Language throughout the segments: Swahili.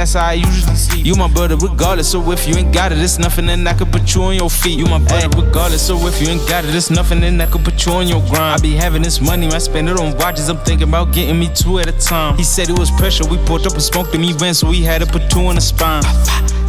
that's how I usually sleep. You my brother regardless, so if you ain't got it, it's nothing and I could put you on your feet. You my brother regardless, so if you ain't got it, it's nothing and I could put you on your grind. I be having this money, I spend it on watches, I'm thinking about getting me 2 at a time. He said it was pressure, we pulled up and smoked him, he ran, so we had to put 2 in the spine.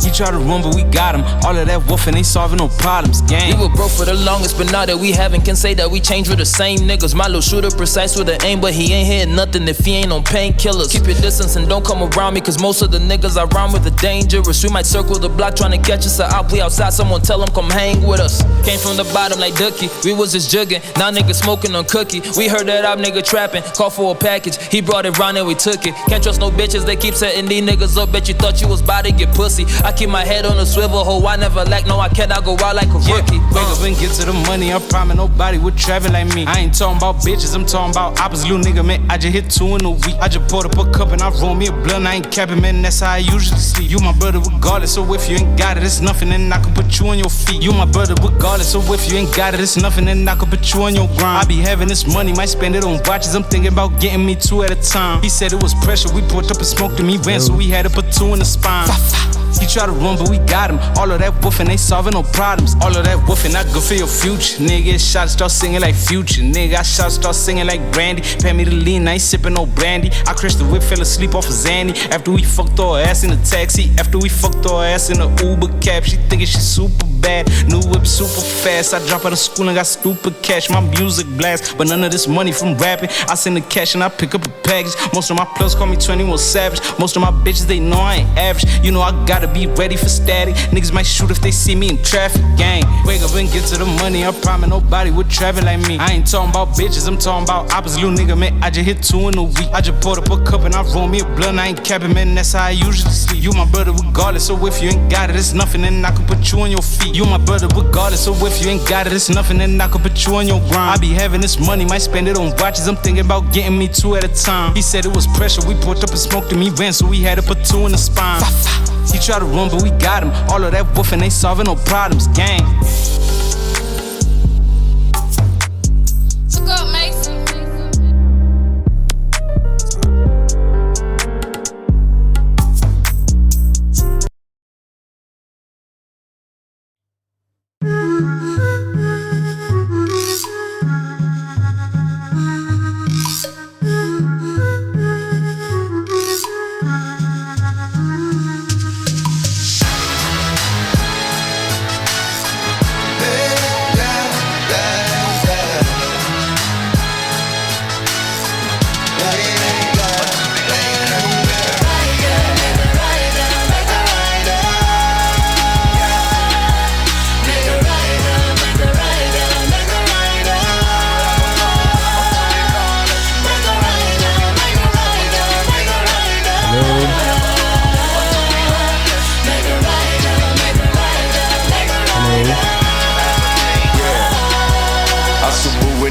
He tried to run, but we got him. All of that wolfing ain't solving no problems, gang. We were broke for the longest, but now that we haven't, can say that we changed with the same niggas. My little shooter precise with the aim, but he ain't hitting nothing if he ain't on painkillers. Keep your distance and don't come around me, cause most of the niggas I rhyme with are dangerous. We might circle the block trying to catch us, so I'll play outside, someone tell them come hang with us. Came from the bottom like Dookie, we was just jugging. Now niggas smoking on cookie. We heard that op nigga trapping, called for a package. He brought it round and we took it. Can't trust no bitches, they keep setting these niggas up. Bet you thought you was about to get pussy. I keep my head on the swivel, ho, I never lack. No, I cannot go out like a rookie. Wake up and get to the money, I promise nobody would travel like me. I ain't talking about bitches, I'm talking about opposite little nigga, man. I just hit 2 in a week. I just poured up a cup and I roll me a blunt. I ain't capping, man, that's how I usually sleep. You my brother regardless, so if you ain't got it, it's nothing and I can put you on your feet. You my brother regardless, so if you ain't got it, it's nothing and I can put you on your grind. I be having this money, might spend it on watches, I'm thinking about getting me 2 at a time. He said it was pressure, we pulled up and smoked him, he ran, so we had to put 2 in the spine. He tried to run, but we got him. All of that woofing ain't solving no problems. All of that woofing not good for your future. Nigga, shot start singing like Future. Nigga, I shot start singing like Brandy. Pay me the lean, I ain't sipping no brandy. I crashed the whip, fell asleep off of Zandy. After we fucked her ass in the taxi. After we fucked her ass in the Uber cab. She thinking she super bad. New whip super fast. I drop out of school and got stupid cash. My music blast, but none of this money from rapping. I send the cash and I pick up a package. Most of my plugs call me 21 Savage. Most of my bitches, they know I ain't average. You know I gotta be ready for static. Niggas might shoot if they see me in traffic, gang. Wake up and get to the money, I promise nobody would travel like me. I ain't talking about bitches, I'm talking about opposite little nigga, man. I just hit 2 in a week. I just poured up a cup and I roll me a blunt. I ain't capping, man, that's how I usually sleep. You my brother regardless, so if you ain't got it, it's nothing and I can put you on your feet. You my brother regardless, so if you ain't got it, it's nothing and I can put you on your grind. I be having this money, might spend it on watches, I'm thinking about getting me 2 at a time. He said it was pressure, we pulled up and smoked him, he ran, so we had to put 2 in the spine. He tried to run, but we got him. All of that woofing ain't solving no problems, gang. Took up, Mason.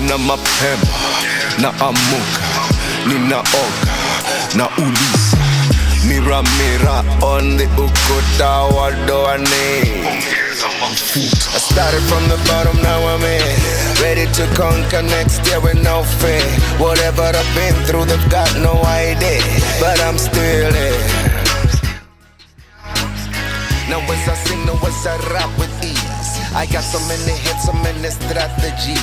Na mapema na amuka ninaoga na ulisa mira on the ukuta wa doane. I started from the bottom, now I'm in. Ready to conquer next year with no fear. Whatever I've been through, they've got no idea, but I'm still here. Now as I sing, now as I rap with ease, I got so many hits, so many strategies.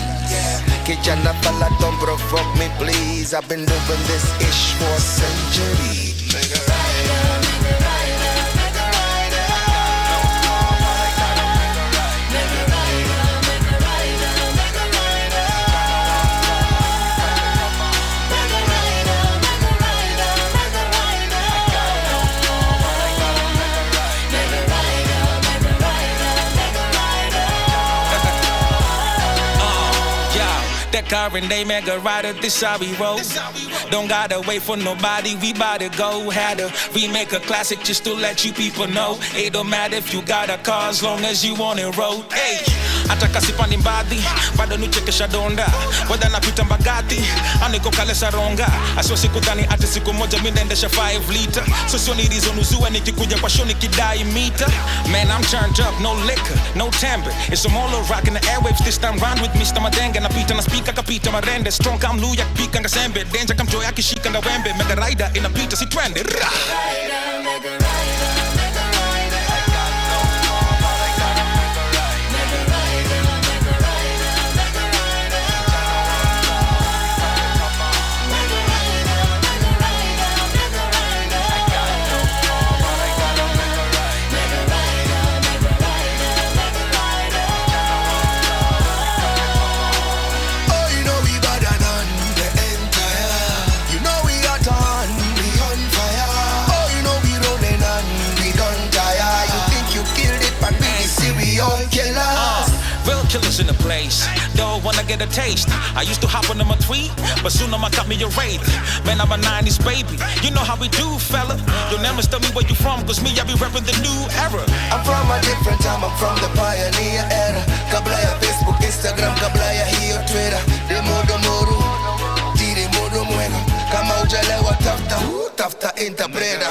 Kijana fella, don't provoke me please. I've been doing this ish for a century. Make a rider, make a rider, make a rider. Make a rider, make a rider, make a rider. Make a rider, make a rider, make a rider. Make a rider, make a rider, make a rider. That car and they make a rider, this how we roll. Don't gotta wait for nobody, we bout to go. Had to remake a classic just to let you people know. It don't matter if you got a car as long as you on the road. Hey, ataka sipani mbadi, bado nuchekesha donda. Wada napita mbagati, aniko kale saronga. Asio sikutani ati siku moja mindendesha 5 liter. So sio ni reason uzuwe nikikuja kwa show nikidai meter. Man, I'm turned up, no liquor, no timbre. It's a molo rockin' the airwaves this time round with Mr. Madenga. Napita na speaker kapita marende. Strong kam luya pika ngasembe. Danger kam joy akishika na wembe. Mega rider inapita si twende. Rider, mega rider. tryna get a taste. I used to hop on them a tweet, but soon I'ma got me a Wraith. Man, I'm a 90s baby, you know how we do, fella. You'll never tell me where you from, cause me, I be reppin' the new era. I'm from a different time, I'm from the pioneer era. Kabla ya Facebook, Instagram, kabla ya hiyo Twitter. Demodo moru, tiri modo mwega. Kama ujalewa tafta interpreta.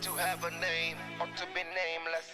To have a name or to be nameless.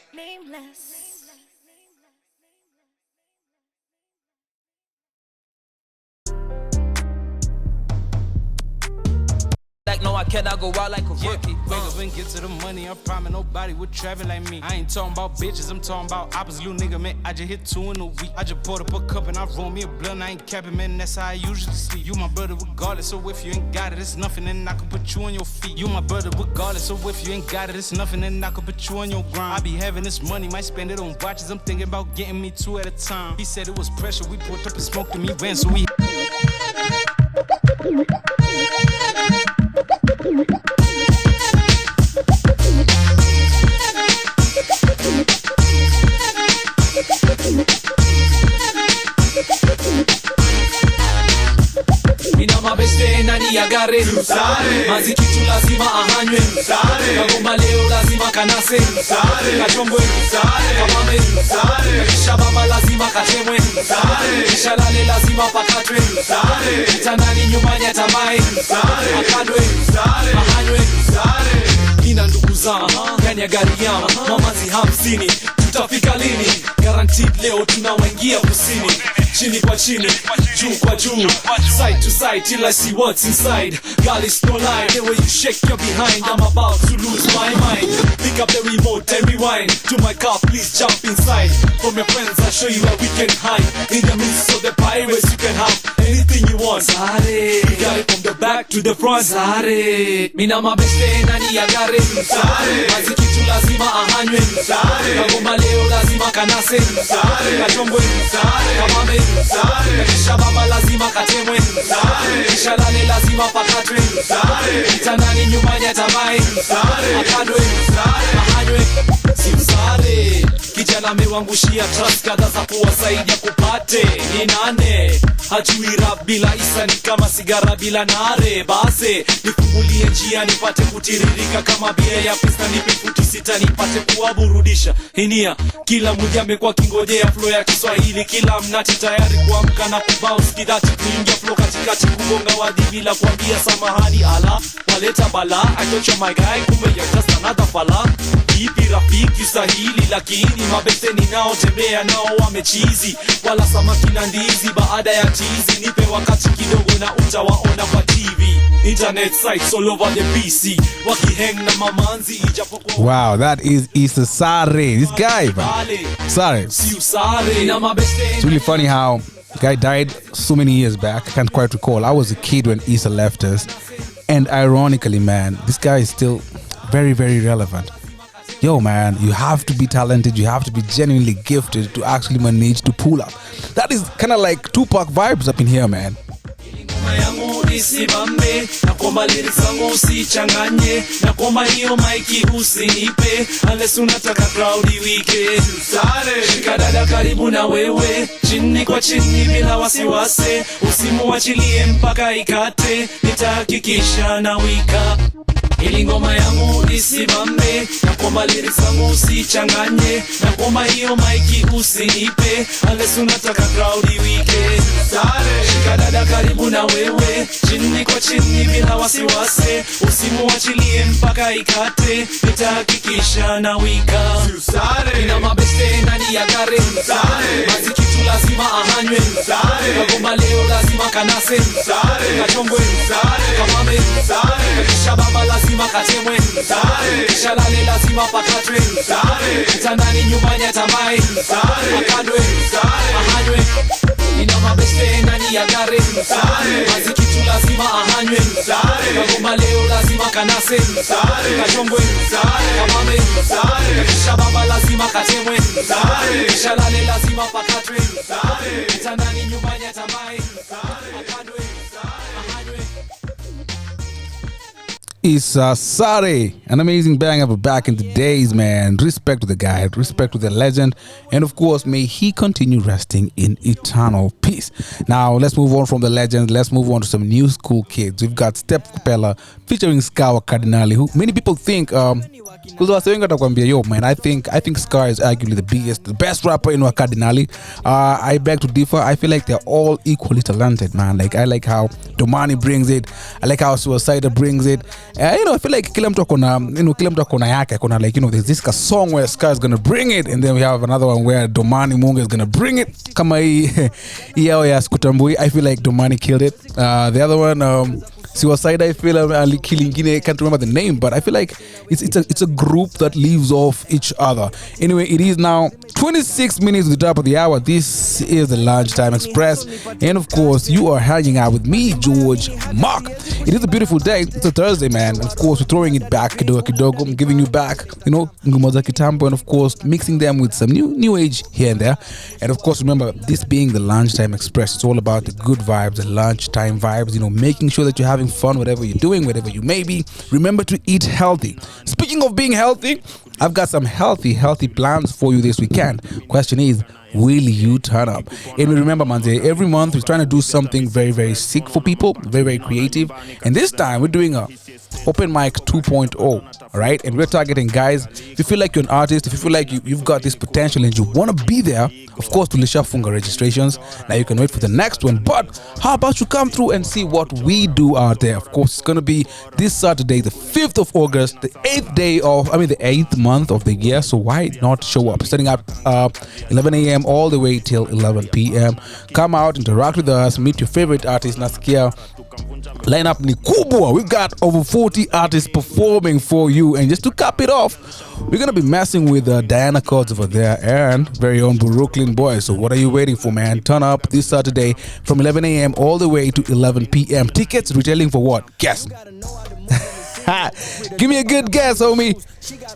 Like no, I cannot go out like a rookie. Wake up and get to the money, I promise nobody would travel like me. I ain't talking about bitches, I'm talking about opposite little nigga, man. I just hit 2 in a week. I just poured up a cup and I roll me a blunt, I ain't capping, man, that's how I usually sleep. You my brother regardless, so if you ain't got it, it's nothing, and I can put you on your feet. You my brother regardless, so if you ain't got it, it's nothing, and I can put you on your grind. I be having this money, might spend it on watches, I'm thinking about getting me 2 at a time. He said it was pressure, we pulled up and smoked and we ran, so we... Nina mabeste nani agare Mazi kitu lazima ahanywe Kagomba leo lazima kanase Kachongwe Kamame Kisha baba lazima katemwe Kisha lale lazima pakatwe Kitandani nyumbani atamae Akadwe Ahanywe Nina ndugu zangu Ndani ya gari yangu Mamazi 50 tutafika lini? Guaranteed leo tunawaingia kusini. Chini kwa chini, juu kwa juu, side to side till I see what's inside. Girl, it's no lie, the way you shake your behind, I'm about to lose my mind. Pick up the remote and rewind to my car, please jump inside. From your friends, I'll show you where we can hide. In the midst of the pirates, you can have anything you want. Sare, we got it from the back to the front. Sare, mina mabeste nani ya gare. Sare, mazi kitu lazima ahanywe. Sare, kagomba leo lazima kanase. Sare, kachongwe. Sare, kamame. Sare, kisha baba lazima katemwe. Sare, kisha lale lazima pakatwe. Sare, kitandani nyumbani atamae. Sare, akadwe. Sare, ahanywe. Simsare, kijana mewangushia trust kadha za kuwasaidia kupate. Ni nane, hajui rap bila isa ni kama sigara bila nare. Base, nifungulie njia nipate kutiririka kama bia ya pista nipe futi sita nipate kuwaburudisha. Hinia, kila mmoja amekuwa kingojea flow ya Kiswahili. Kila mnati tayari kuamka na kubounce kidati kuingia flow katikati kugonga wadi bila kuambia samahani. Ala, waleta bala, I thought you're my guy, kumbe you're just another fella. Ipi rafiki sahili lakini mabeste ninao tembea nao wamechizi. Wala samaki na ndizi baada ya tizi. Nipe wakati kidogo na utawaona kwa TV. Internet sites all over the PC. Wakihang na mamanzi ijapokuwa. Wow, that is Issa Sare. This guy, man. Sare. It's really funny how the guy died so many years back. I can't quite recall. I was a kid when Issa left us. And ironically, man, this guy is still very, very relevant. Yo, man, you have to be talented. You have to be genuinely gifted to actually manage to pull up. That is kind of like Tupac vibes up in here, man. Isimame na kwamba lyrics zangu usichanganye na kwamba hiyo maiki usinipe unless unataka crowd iwike. Sare, shika dada karibu na wewe chini kwa chini bila wasiwasi, usimuachilie mpaka ikate, nitahakikisha na wika. Ili ngoma yangu isimame na kwamba lyrics zangu usichanganye na kwamba hiyo maiki usinipe unless unataka crowd iwike. Sare, shika dada karibu na wewe chini kwa chini bila wasiwasi, usimuachilie mpaka ikate, nitahakikisha na wika. Sare, ina mabeste ndani ya gari. Sare, mazi kitu lazima ahanywe, kagomba leo lazima kanase, kachongwe, kamame, kisha baba lazima katemwe, kisha lale lazima pakatwe, kitandani nyumbani atamai, akandwe, ahanywe. Nina mabeste ndani ya gari, mazi kitu lazima ahanywe, kagomba leo lazima kanase, kachongwe, kamame, kisha baba lazima katemwe, kisha lale lazima pakatwe, kitandani nyumbani atamai, akandwe, ahanywe. Issa Sare, an amazing banger for back in the days, man. Respect to the guy, respect to the legend, and of course, may he continue resting in eternal peace. Now, let's move on from the legend. Let's move on to some new school kids. We've got Steph Capella featuring Skawa Cardinali, who many people think, because I was saying that, yo, man, I think Ska is arguably the best rapper in Cardinali. I beg to differ. I feel like they're all equally talented, man. Like, I like how Domani brings it. I like how Suicida brings it. I feel like kila mtu akona yake, akona like, there's this song where Ska is gonna bring it, and then we have another one where Domani Munga is gonna bring it. Kama hii yao ya Skutambui, I feel like Domani killed it. The other one, Suicide, I feel I can't remember the name, but I feel like it's a group that lives off each other. Anyway, it is now 26 minutes to the top of the hour. This is the Lunchtime Express, and of course, you are hanging out with me, George Mark. It is a beautiful day. It's a Thursday, man. And of course, we're throwing it back, kidogo, I'm giving you back, ngoma za kitambo, and of course, mixing them with some new age here and there. And of course, remember, this being the Lunchtime Express, it's all about the good vibes, the lunchtime vibes, making sure that you're having fun, whatever you're doing, whatever you may be. Remember to eat healthy. Speaking of being healthy, I've got some healthy plans for you this weekend. Question is, will you turn up? And remember, Manze, every month we're trying to do something very, very sick for people, very, very creative. And this time we're doing a open mic 2.0, all right? And we're targeting guys. If you feel like you're an artist, if you feel like you've got this potential and you want to be there, of course, Tulisha Funga registrations. Now you can wait for the next one. But how about you come through and see what we do out there? Of course, it's going to be this Saturday, the 5th of August, the 8th month of the year. So why not show up? Starting at 11 a.m. all the way till 11 p.m. Come out, interact with us, meet your favorite artists. Nasikia lineup ni kubwa. We've got over 40 artists performing for you. And just to cap it off, we're going to be messing with Diana Codes over there and very own Brooklyn Boys. So what are you waiting for, man? Turn up this Saturday from 11 a.m. all the way to 11 p.m. Tickets retailing for what? Guess. Give me a good guess, homie.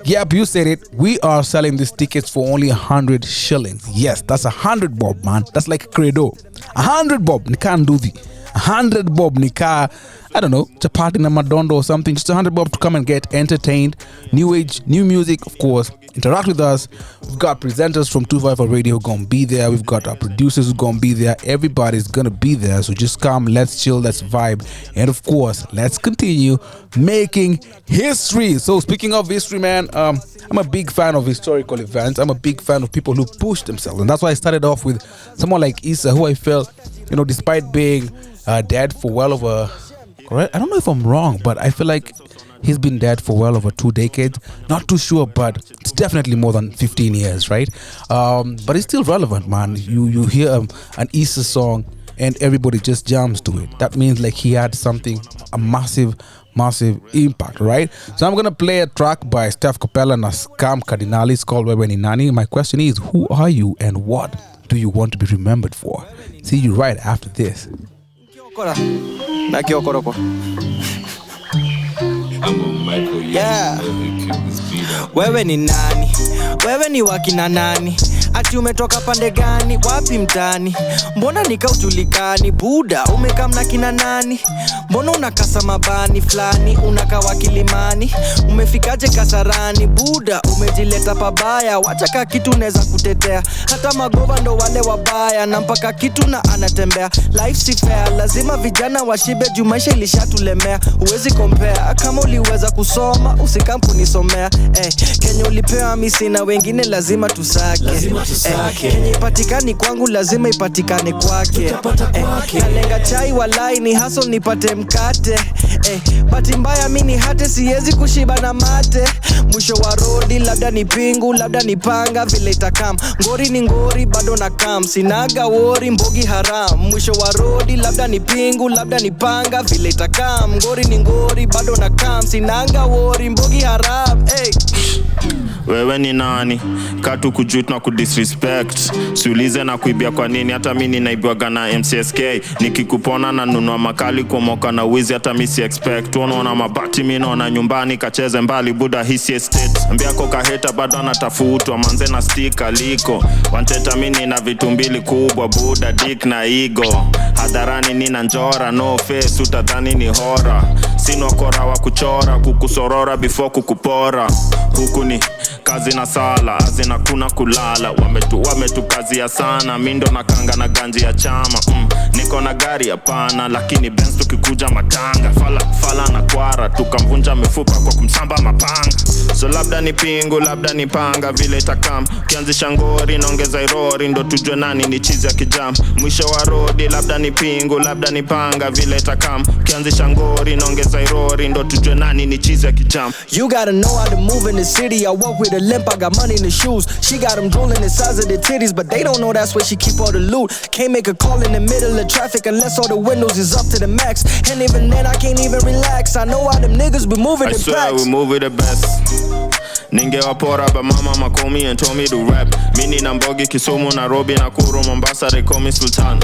Yep, you said it. We are selling these tickets for only 100 shillings. Yes, that's 100 bob, man. That's like credo. 100 bob. Nika nduthi. 100 bob nika, I don't know, chapati na madondo or something. Just 100 bob to come and get entertained. New age, new music, of course. Interact with us. We've got presenters from 254 Radio gonna be there. We've got our producers who's gonna be there. Everybody's gonna be there. So just come, let's chill, let's vibe. And of course, let's continue making history. So speaking of history, man, I'm a big fan of historical events. I'm a big fan of people who push themselves. And that's why I started off with someone like Issa, who I felt, despite being dead for well over, I don't know if I'm wrong, but I feel like he's been dead for well over 2 decades. Not too sure, but it's definitely more than 15 years, right? But it's still relevant, man. You hear an Issa song and everybody just jumps to it. That means like he had a massive impact, right? So I'm going to play a track by Steph Capella and Skam Cardinali. It's called Wewe Ni Nani. My question is, who are you and what do you want to be remembered for? See you right after this. Yeah. Wewe ni nani? Wewe ni wakina nani? Ati umetoka pande gani? Wapi mtani? Mbona nikaujulikani? Buda umekamna kina nani? Mbona unakasa mabani flani? Unakawa Kilimani? Umefikaje Kasarani? Buda umejileta pabaya. Wacha ka kitu neza kutetea. Hata magova ndo wale wabaya. Na mpaka kitu na anatembea. Life si fair. Lazima vijana washibe juu maisha ilishatulemea. Huwezi compare. Kama uliweza kusoma usikam kunisomea. Kenya ulipewa misi na wengine lazima tusake. Kenye ipatikani kwangu lazima ipatikane kwake. Kalenga chai walai ni hustle nipate mkate. Bahati mbaya mini hate siwezi kushiba na mate. Mwisho wa rodi labda ni pingu labda ni panga vile itakam. Ngori ni ngori bado na kam. Sinaga wori mbogi haram. Mwisho wa rodi labda ni pingu labda ni panga vile itakam. Ngori ni ngori bado na kam. Sinaga wori mbogi haram. Wewe ni nani? Katu kujut na kudisrespect. Siulize na kuibia kwa nini. Hata mini naibiwaga na MCSK. Nikikupona na nunua makali kwa moka na wizi. Hata misi expect. Unaona mabati minaona nyumbani. Kacheze mbali buda hisi estate. Mbiako kaheta bado anatafutwa. Manze na stika liko. Wanteta mini na vitu mbili kubwa. Buda dick na ego. Hadharani nina njora. No face utadhani ni hora. Sino kora wa kuchora. Kukusorora before kukupora. Huku ni kazi na sala, azina kuna kulala. Wametu kazi ya sana, mindo na kanga na ganji ya chama. Niko na gari hapana, lakini Benz tukikuja matanga. Fala na kwara, tukamvunja mifupa kwa kumsamba mapanga. So labda ni pingu, labda ni panga, vile itakam. Kianzisha ngori, naongeza irori, ndo tujue nani ni chizi ya kijam. Mwisho wa rodi, labda ni pingu, labda ni panga, vile itakam. Kianzisha ngori, naongeza irori, ndo tujue nani ni chizi ya kijam. You gotta know how to move in the city. I walk with a limp, I got money in the shoes. She got them drooling the size of the titties, but they don't know that's where she keep all the loot. Can't make a call in the middle of traffic unless all the windows is up to the max. And even then I can't even relax. I know how them niggas be moving in packs. I swear we move it the best. Ninge wapora but mama makomi and told me to rap. Mini Nambogi, Kisumu, Nairobi, Nakuru, Mombasa, they call me Sultan.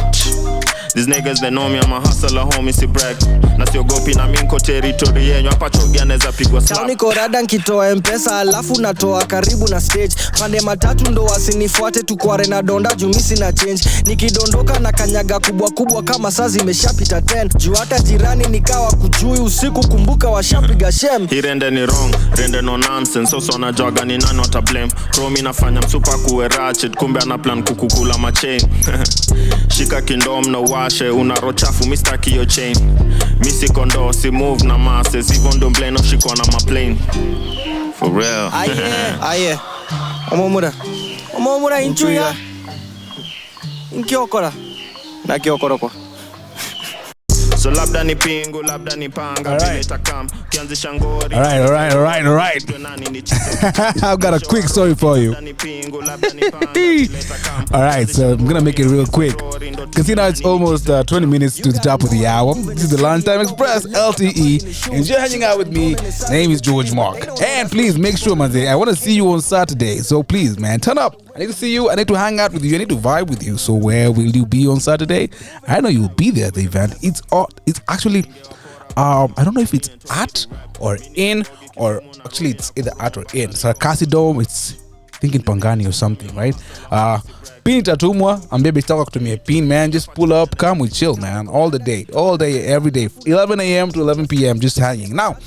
These niggas they know me, I'm a hustler, homie, si brag. Na siogopi na minko territory yenyu. Hapa chogia neza pigwa slap. Tauni korada nkitoa mpesa alafu natoa karibu na stage. Pande matatu ndo wasinifuate tukware na donda jumisi na change. Nikidondoka na kanyaga kubwa kama saa zimeshapita 10. Juu hata jirani nikawa kujui usiku kumbuka washapiga shem. Hii rende ni wrong, rende no nonsense. So na joga ni nani wata blame. Chrome nafanya msupa kuwe ratchet. Kumbe ana plan kukukula machain. Shika kindom na washe. Unaro chafu mistaki yo chain. Misi kondo si move na masses. Even don't blame no shiko na my plane. For real. Aye. Omomura inchuya. Inkiokora. Na kiokora kwa. So labda ni pingu, labda ni panga, vile itakam. Kianzisha ngori. All right. I've got a quick story for you. All right, so I'm gonna make it real quick. Because you know it's almost 20 minutes to the top of the hour. This is the Lunchtime Express, LTE. And you're hanging out with me. Name is George Mark. And please make sure, man, I want to see you on Saturday. So please, man, turn up. I need to see you. I need to hang out with you. I need to vibe with you. So where will you be on Saturday? I know you'll be there at the event. It's actually, I don't know if it's at or in, or actually it's either at or in. Sarkasi Dome, it's thinking Pangani or something, right? Pin tatumwa, ambebe taka kutumia pin, man. Just pull up, come, we chill, man. All day, every day, 11 a.m. to 11 p.m. just hanging. Now,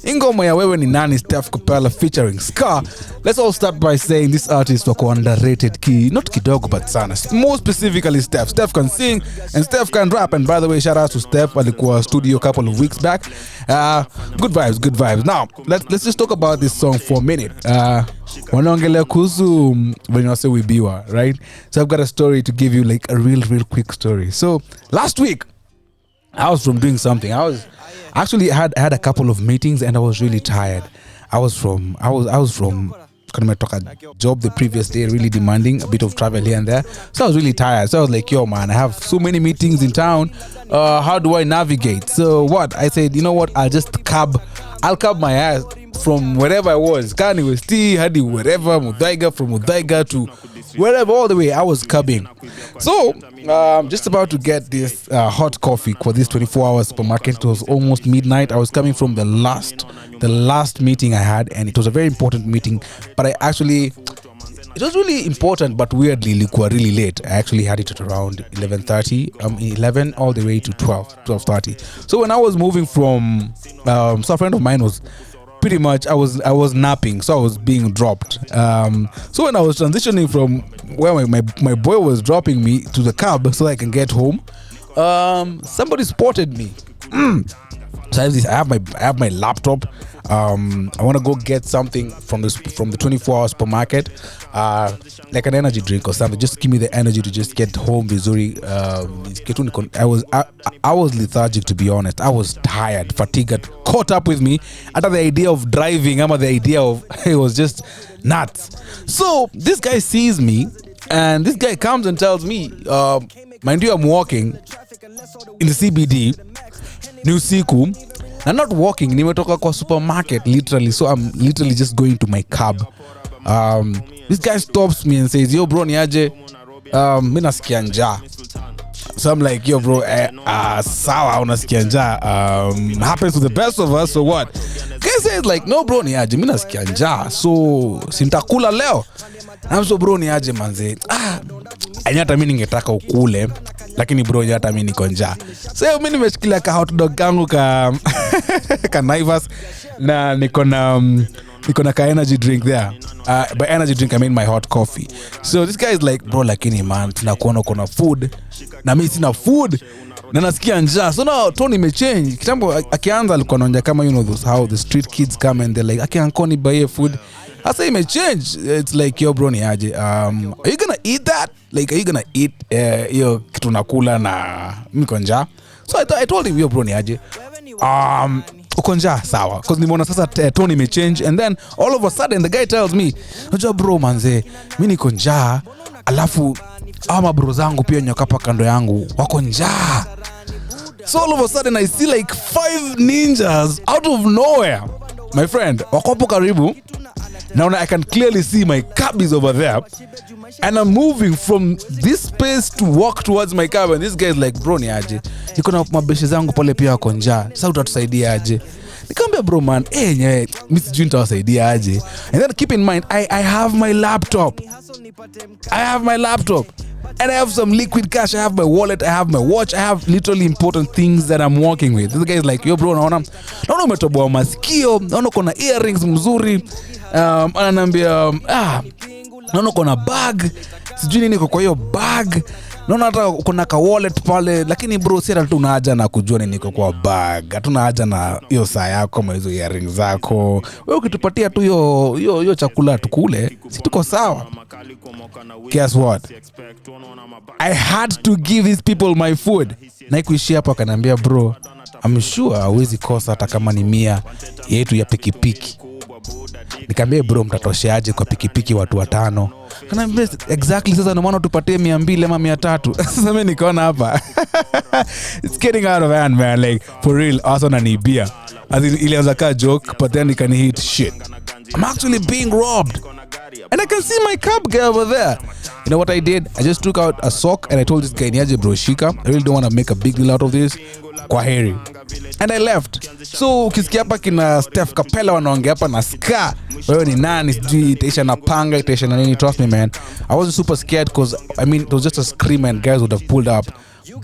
ingoma ya wewe ni nani, Steph Capella featuring Scar. Let's all start by saying this artist wako underrated not kidogo but sana. More specifically Steph. Steph can sing and Steph can rap. And by the way, shout out to Steph. Alikuwa studio a couple of weeks back. Good vibes. Now, let's just talk about this song for a minute. Wanaongelea kuhusu when you say wibiwa, right? So I've got a story to give you, like a real quick story. So last week I was from doing something. I had a couple of meetings and I was really tired. I was from job the previous day, really demanding a bit of travel here and there. So I was really tired. So I was like, yo man, I have so many meetings in town. How do I navigate? So what? I said, you know what? I'll cab my ass from wherever I was. Kani was T, Hadi, wherever, Mudaiga, from Mudaiga to wherever, all the way I was cabbing. So just about to get this hot coffee for this 24-hour supermarket. It was almost midnight. I was coming from the last meeting I had, and it was a very important meeting, but it was really important, but weirdly really late. I actually had it at around 11:30, 11 all the way to 12:30. So when I was moving from so a friend of mine was pretty much, I was napping, so I was being dropped. So when I was transitioning from where my boy was dropping me to the cab so I can get home, somebody spotted me. So I have my laptop. I want to go get something from the 24-hour supermarket, like an energy drink or something. Just give me the energy to just get home vizuri. I was lethargic, to be honest. I was tired, fatigue had caught up with me. After the idea of driving, the idea of it was just nuts. So this guy sees me, and this guy comes and tells me, mind you, I'm walking in the CBD, New Siku. I'm not walking, nimetoka kwa supermarket, literally. So I'm literally just going to my cab. This guy stops me and says, yo bro, niaje? Mi nasikia njaa. So I'm like, yo bro, sawa unasikia njaa. Happens to the best of us, so what? Guy says like, no bro, niaje, mi nasikia njaa. So sintakula leo. I'm so bro, niaje manze. Hata mimi ningetaka ukule, lakini bro hata mimi niko njaa. So mimi nimeshikilia ka hot dog kangu ka Naivas na niko na ka energy drink there. By energy drink I mean my hot coffee. So this guy is like, bro, lakini man, tunakuona kuna food na mimi sina food na nasikia njaa. So now tone imechange. Kitambo akianza alikuwa anaongea kama how the street kids come and they're like, "Ankoni buy food." I say may change. It's like, yo bro, ni aje. Are you gonna eat that? Like, are you gonna eat yo kitu nakula na miko njaa? So I told him, yo bro, ni aje. Uko njaa sawa, cause nimeona sasa tone may change. And then all of a sudden the guy tells me, "Unajua bro manze, mimi niko njaa, alafu ama bro zangu pia nyokapa kando yangu wako njaa." So all of a sudden I see like 5 ninjas out of nowhere. My friend, wakopo karibu. Now I can clearly see my cab is over there, and I'm moving from this space to walk towards my cab, and this guy is like, bro, ni aje, niko na mabeshi zangu pale pia wako njaa, sasa utatusaidia aje? Nikamwambia bro man, mimi sijui nitawasaidia aje. And then keep in mind, I have my laptop, and I have some liquid cash. I have my wallet, I have my watch, I have literally important things that I'm walking with. This guy is like, yo bro, naona umetoboa masikio, naona kuna earrings mzuri. Ananiambia naona kuna bag, sijui nini kwa hiyo bag, naona hata kuna ka wallet pale, lakini bro si hata tuna haja na kujua nini kwa bag, hatuna haja na hiyo saa yako kama hizo earrings zako. Wewe ukitupatia tu hiyo chakula tukule, si tuko sawa. Guess what? I had to give these people my food. Na kuishia hapo akaniambia, bro, I'm sure hawezi kosa hata kama ni 100 yetu ya pikipiki. Nikamwambia bro, mtatosheaje kwa pikipiki watu 5? Kanambia exactly, sasa ndio maana tupatie 200 ama 300. Sasa mimi nikaona hapa it's getting out of hand, man. Like for real, also nanibia. As ilianza ka joke, but then it can hit shit. I'm actually being robbed. And I can see my cab guy over there. You know what I did? I just took out a sock and I told this guy, niaje bro, shika. I really don't want to make a big deal out of this. Kwaheri. And I left. So ukisikia hapa kina Steph Capella wanaongea hapa na Ska, wewe ni nani, sijui itaisha na panga, itaisha na nini. Trust me man, I wasn't super scared because I mean it was just a scream and guys would have pulled up.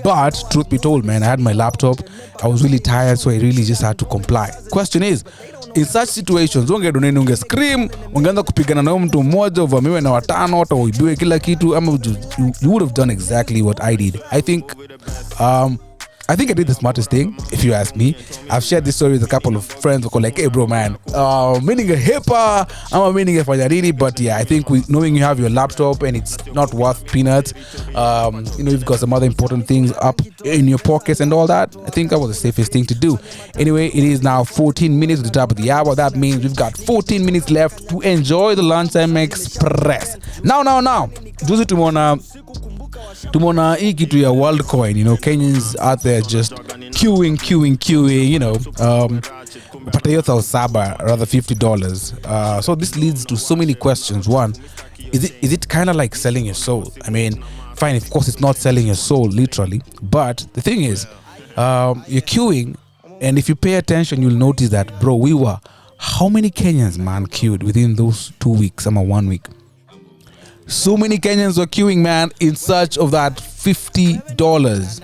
But truth be told man, I had my laptop, I was really tired, so I really just had to comply. Question is, in such situations unge scream, ungeanza kupigana na mtu mmoja, uvamiwe na 5 hata uibiwe kila kitu, ama you would have done exactly what I did. I think I did the smartest thing, if you ask me. I've shared this story with a couple of friends who are like, hey bro man, meaning a hipper, I'm meaning a fajariri, but yeah, I think knowing you have your laptop and it's not worth peanuts, you've got some other important things up in your pockets and all that, I think that was the safest thing to do. Anyway, it is now 14 minutes to the top of the hour. That means we've got 14 minutes left to enjoy the Lunchtime Express. Now, juzi tumeona hii kitu ya WorldCoin, Kenyans out there just queuing, pata hiyo $7 rather $50. So this leads to so many questions. One, is it kind of like selling your soul? I mean, fine, of course it's not selling your soul literally, but the thing is, you're queuing, and if you pay attention, you'll notice that, bro, how many Kenyans, man, queued within those 2 weeks, 1 week? So many Kenyans were queuing, man, in search of that $50.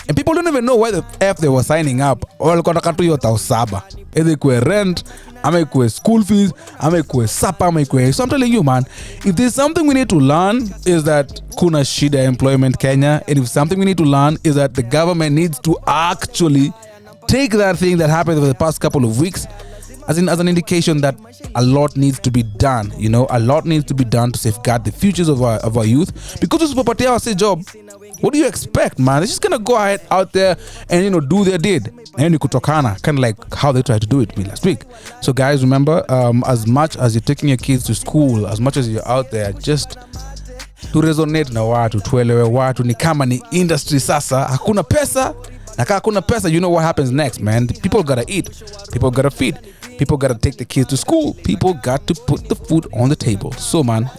And people don't even know why the F they were signing up. Walikuwa nataka tu hiyo $7. Either ikuwe rent, ama ikuwe school fees, ama ikuwe sapa, ama ikuwe. So I'm telling you, man, if there's something we need to learn is that kuna shida employment Kenya. And if something we need to learn is that the government needs to actually take that thing that happened over the past couple of weeks as an indication that a lot needs to be done. You know, a lot needs to be done to safeguard the futures of our youth. Because this Papatia say job, what do you expect, man? They're just gonna go ahead out there and do their did. And you kutokana, kind of like how they tried to do it to me last week. So guys, remember, as much as you're taking your kids to school, as much as you're out there, just to resonate na watu, tuelewe watu, ni kama ni industry sasa, hakuna pesa, na kama hakuna pesa, you know what happens next, man. People gotta eat, people gotta feed, people gotta take the kids to school, people got to put the food on the table. So man,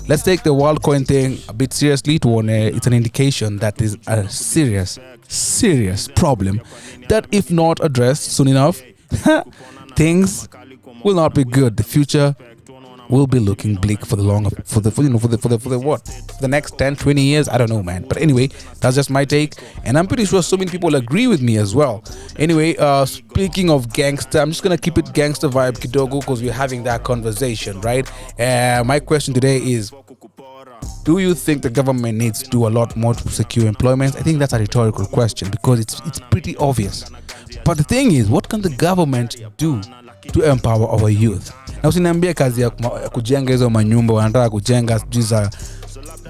let's take the WorldCoin thing a bit seriously. It's an indication that is a serious problem that if not addressed soon enough, things will not be good. The future will be looking bleak for the next 10-20 years. I don't know, man, but anyway, that's just my take, and I'm pretty sure so many people agree with me as well. Anyway, speaking of gangster, I'm just gonna keep it gangster vibe kidogo because we're having that conversation, right? My question today is, do you think the government needs to do a lot more to secure employment? I think that's a rhetorical question because it's pretty obvious. But the thing is, what can the government do to empower our youth? Na usiniambie kazi ya kujenga hizo manyumba, wanataka kujenga za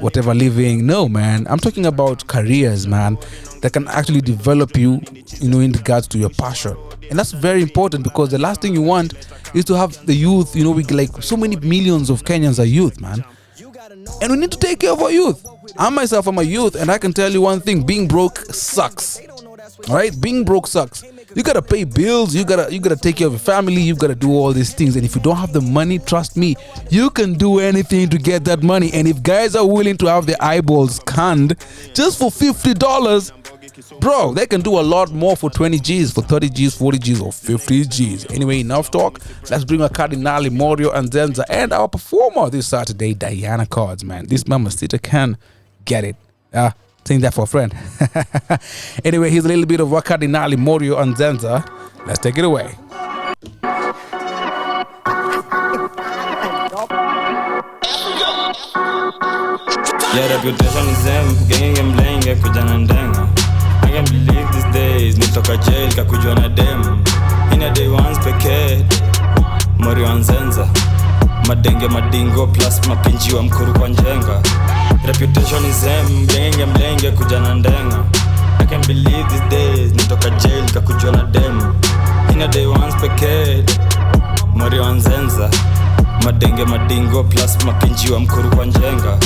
whatever living. No, man. I'm talking about careers, man, that can actually develop you, in regards to your passion. And that's very important because the last thing you want is to have the youth, we like so many millions of Kenyans are youth, man. And we need to take care of our youth. I myself am a youth, and I can tell you one thing: being broke sucks. All right, being broke sucks. You gotta pay bills. You gotta take care of your family. You gotta do all these things. And if you don't have the money, trust me, you can do anything to get that money. And if guys are willing to have their eyeballs canned just for $50, bro, they can do a lot more for 20 G's, for 30 G's, 40 G's, or 50 G's. Anyway, enough talk. Let's bring our Cardinale, Morio, and Zenza, and our performer this Saturday, Diana Cards, man. This mama sitter can get it. Saying that for a friend. Anyway, here's a little bit of what Cardinale, Morio, and Zenza. Let's take it away. Yeah, reputation is them, gang mlenge kujana ndenga. I can't believe these days, nitoka jail kakujua na dem. In a day once pekee, Morio and Zenza. Madenge madingo plus mapinji wa mkuru kwa njenga. Reputation is them, gang mlenge kujana ndenga. I can't believe these days, nitoka jail kakujua na dem. In a day once pekee, Morio and Zenza. Madenge madingo plus mapinji wa mkuru kwa njenga.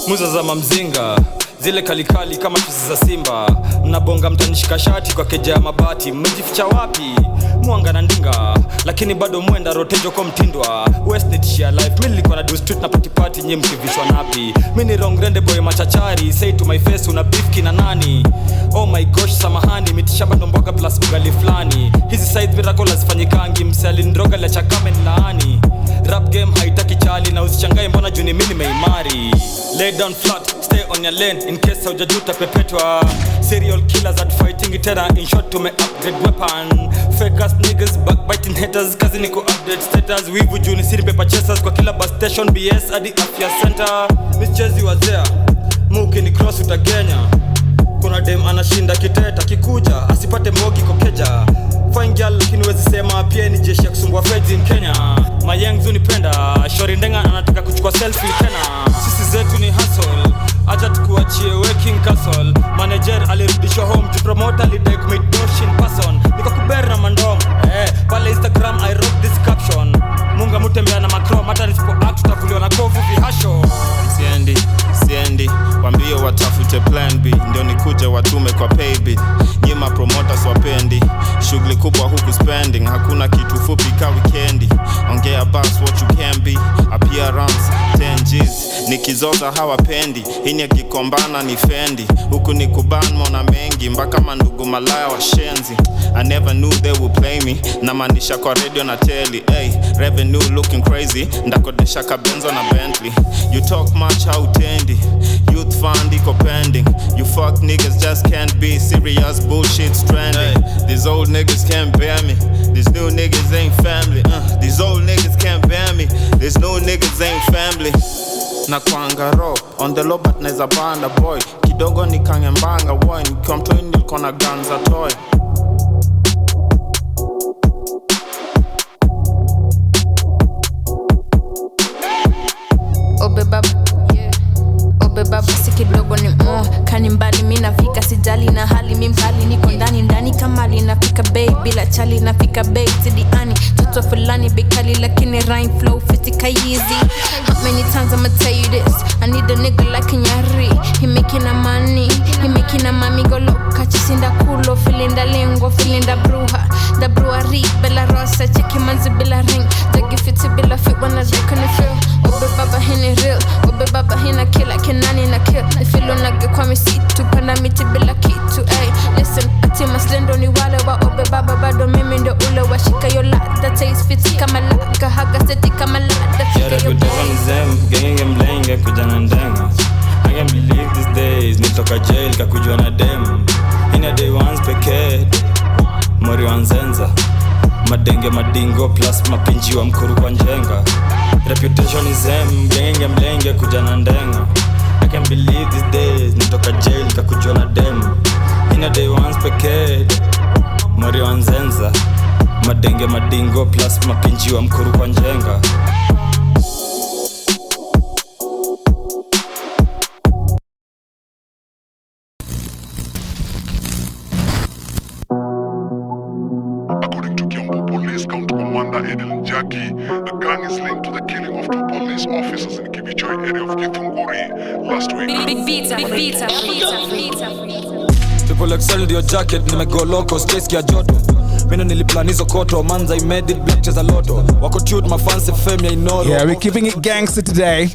Muza za mamzinga, zile kalikali kama chuzi za simba. Mnabonga mtanishika shati kwa keja ya mabati. Mmejificha wapi? Mwanga na ndinga, lakini bado mwenda rotejo kwa mtindwa. West need share life, mimi nilikuwa na do street na party nye mkivishwa napi. Mimi ni wrong rende boy machachari, say to my face una beef kina nani? Oh my gosh samahani, mitishamba ndomboga plus ugali flani. Hizi side miracle zifanyikangi, msali ndroga la chakame nlaani. Rap game haitaki chali na usichangae mbona juni mimi nimeimari. Lay down flat, stay on your lane in case haujajuta pepetwa. Serial killers at fighting tena, in short tume upgrade weapon. Fake ass niggas backbiting haters, kazi ni ku update status. Wivu juni siri paper chasers kwa kila bus station, BS hadi afya center. Mischezi wazea, muki ni cross utagenya. Kuna dem anashinda kiteta kikuja, asipate mogi kokeja. Fine girl lakini wezi sema pia ni jeshi ya kusumbua feds in Kenya. Mayangs unipenda, shori ndenga anataka kuchukua selfie tena. Sisi zetu ni hustle, acha tukuachie working castle. Manager alirudishwa home, promoter alidek me dosh in person. Niko kuberi na mandom, pale Instagram I wrote this caption. Munga mutembea na makrom, hata nisipo act tutakuliwa na kovu vihasho. Siendi, wambie watafute plan B, ndio nikuje watume kwa paybill. Nyima promoters wapendi, shughuli kubwa huku spending. Hakuna kitu fupi ka weekendi, ongea bus what you can be. Appearance 10 G's, nikizoza hawapendi. Hini akikombana ni fendi, huku ni kuban mona mengi. Mbaka mandugu malaya wa shenzi. I never knew they would play me, na manisha kwa radio na telly. Revenue looking crazy, ndakodesha kabenzo na Bentley. You talk much hautendi, youth fund iko pending. You fuck niggas just can't be serious, bullshit stranding. These old niggas can't bear me, these new niggas ain't family. These old niggas can't bear me, these new niggas ain't family. Na kwanga ro, on the low but naeza banda boy. Kidogo ni kangembanga boy, nikiwa mtoi nilikuwa na guns a toy. Obe baba, obe baba si kidogo ni kani mbali mi nafika sijali na hali mi mkali niko ndani kamali nafika bay bila chali nafika bay sidiani toto fulani bikali lakini rhyme flow fitika easy. How many times I'ma tell you this? I need a nigga like Nyari. He making a money, he making a mami go loca. Chisinda culo, feeling da lengo, feeling da bruja. Da brewery, Bella Rosa, check him manzi bila ring. Jaggy fiti bila fit when I drink on the feel. Obe baba hini real, obe baba hina kill like nani na kill. If you don't like kwa mi situ, panda miti bila kitu. Ay, listen, ati maslendo ni wale wa obe baba bado mimi ndo ule wa shika yo lada. Taste fiti kama laka, haga seti kama lada. Yeah, reputation is them, gang playing kujana ndenga. I can't believe these days, nitoka jail kakujua na dem. In a day once pekee, mori wanzenza. Madenge madingo plus mapinji wa mkuru kwa njenga. Reputation is them, gang playing kujana ndenga. I can't believe these days, nitoka jail kakujua na dem. In a day once pekee, mori wanzenza. Madenge madingo plus mapinji wa mkuru kwa njenga. The gang is linked to the killing of 2 police officers in Kibichoi area of Githunguri last week. Triple XL ndio jacket nimego loco space ya joto. Mino niliplanizo koto manza I made it black cheza loto. Wako tute my fancy fame ya inoro. Yeah, we're keeping it gangster today.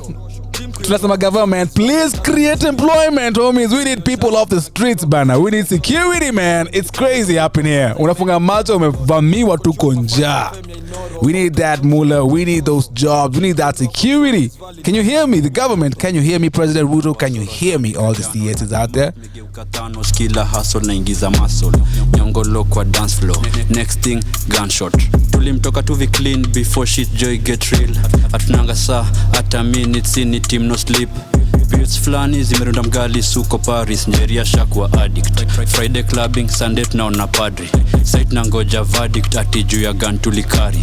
Tunasema government, please create employment, homies. We need people off the streets, bana. We need security, man. It's crazy up in here. Unafunga macho umevamiwa tuko njaa. We need that mula. We need those jobs. We need that security. Can you hear me? The government, can you hear me? President Ruto, can you hear me? All the CSs out there. Skilla hustle na ingiza muscle. Nyongolo kwa dance floor. Next thing, gunshot. Tulimtoka tuvi clean before shit joy get real. Atunanga saa, hata minutes in team no sleep. Beats flani zimerunda mgali suko Paris. Njeria shakwa addict. Friday clubbing, Sunday tunaona padri. Site na ngoja verdict ati juu ya gun tulikari.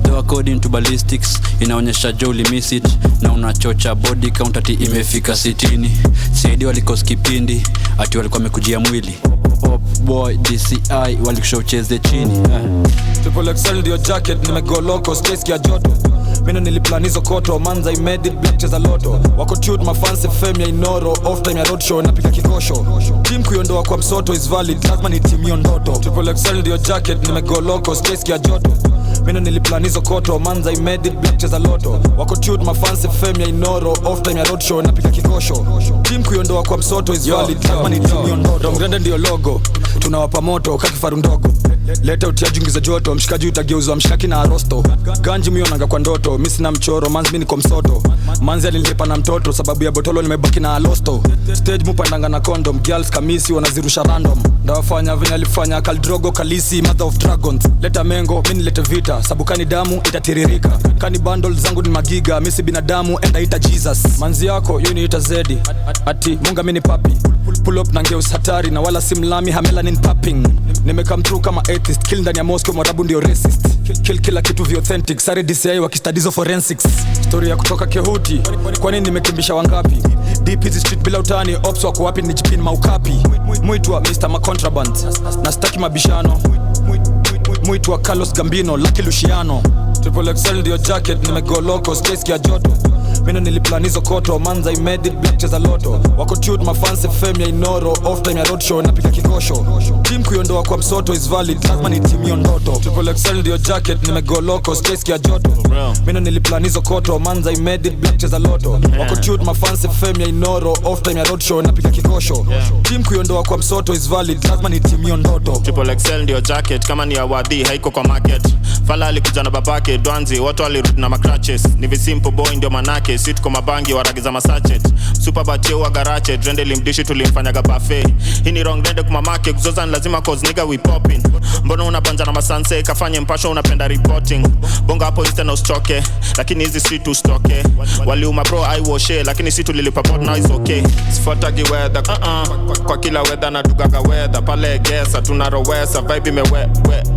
Though according to ballistics inaonyesha Joe miss it. Na unachocha body count ati imefika 60. Saidi walikos kipindi ati walikuwa wamekujia mwili. Pop boy DCI walikusha ucheze chini. Triple XL ndio jacket nimego loco space ya joto. Mino niliplanizo koto manza I made it black cheza loto. Wako tute my fancy fame ya inoro. Off time ya roadshow napika kikosho. Team kuiondoa kwa msoto is valid, lazima ni team hiyo ndoto. Triple XL ndio jacket nimego loco space ya joto. Mino niliplanizo koto manza I made it black cheza loto. Wako tute my fancy fame ya inoro. Off time ya roadshow napika kikosho. Team kuiondoa kwa msoto is valid, lazima ni team hiyo ndoto. Mgrande ndio logo, tunawapa moto kakifaru ndogo. Leta utiajungiza joto, mshikaji utageuzwa mshikaki na arosto. Ganji mionanga kwa ndoto, misi na mchoro, manzi mini kwa msoto. Manzi alilipa na mtoto, sababu ya botolo nimebaki na alosto. Stage mupandanga na condom, girls kamisi wanazirusha random. Ndawafanya vina alifanya Kaldrogo Kalisi, mother of dragons. Leta mengo, mini lete vita, sabukani damu itatiririka. Kani bundle zangu ni magiga, misi binadamu enda ita Jesus. Manzi yako yuni ita Zedi, ati munga mini papi. Pull up na ngeus hatari na wala simlami hamelanin popping. Nimekam through kama atheist, kill ndani ya Moscow mwarabu ndio racist. Kill kila kitu vi authentic, sare DCI wakistudizo forensics. Story ya kutoka Kehuti, kwa nini nimekimbisha wangapi? Deep hizi street bila utani, ops wako wapi nijipin maukapi. Muitwa Mr. Macontraband, na staki mabishano. Muitwa Carlos Gambino, Lucky Luciano. Triple XL ndio jacket, nimego loco, space ya joto. Mino niliplanizo koto, manza I made it black cheza loto. Wako tute my fancy fame ya inoro. Off time ya roadshow napika kikosho. Team kuiondoa kwa msoto is valid, lazima ni team hiyo ndoto. Triple XL ndio jacket, nimego loco, space ya joto. Mino niliplanizo koto, manza I made it black cheza loto. Wako tute my fancy fame ya inoro. Off time ya roadshow napika kikosho. Team kuiondoa kwa msoto is valid, lazima ni team hiyo ndoto. Triple XL ndio jacket, kama ni awadi haiko kwa market. Fala alikuja na babake, Dwanzi, watu walirudi na macratches. Ni visimple boy ndio manake, sit kwa mabangi waragiza masachet. Super batie wa garache, drende limdishi tulimfanyaga buffet. Hii ni wrong dende kumamake, kuzoza lazima cause nigga we popping. Mbona unabanja na masanse, kafanye mpasho unapenda reporting. Bonga hapo insta na ustoke, lakini hizi street ustoke. Waliuma bro I washe, lakini si tulilipa pot now is okay. Sifuatagi weather, kwa kila weather na dugaga weather. Pale gesa tunarowesa, vibe imewe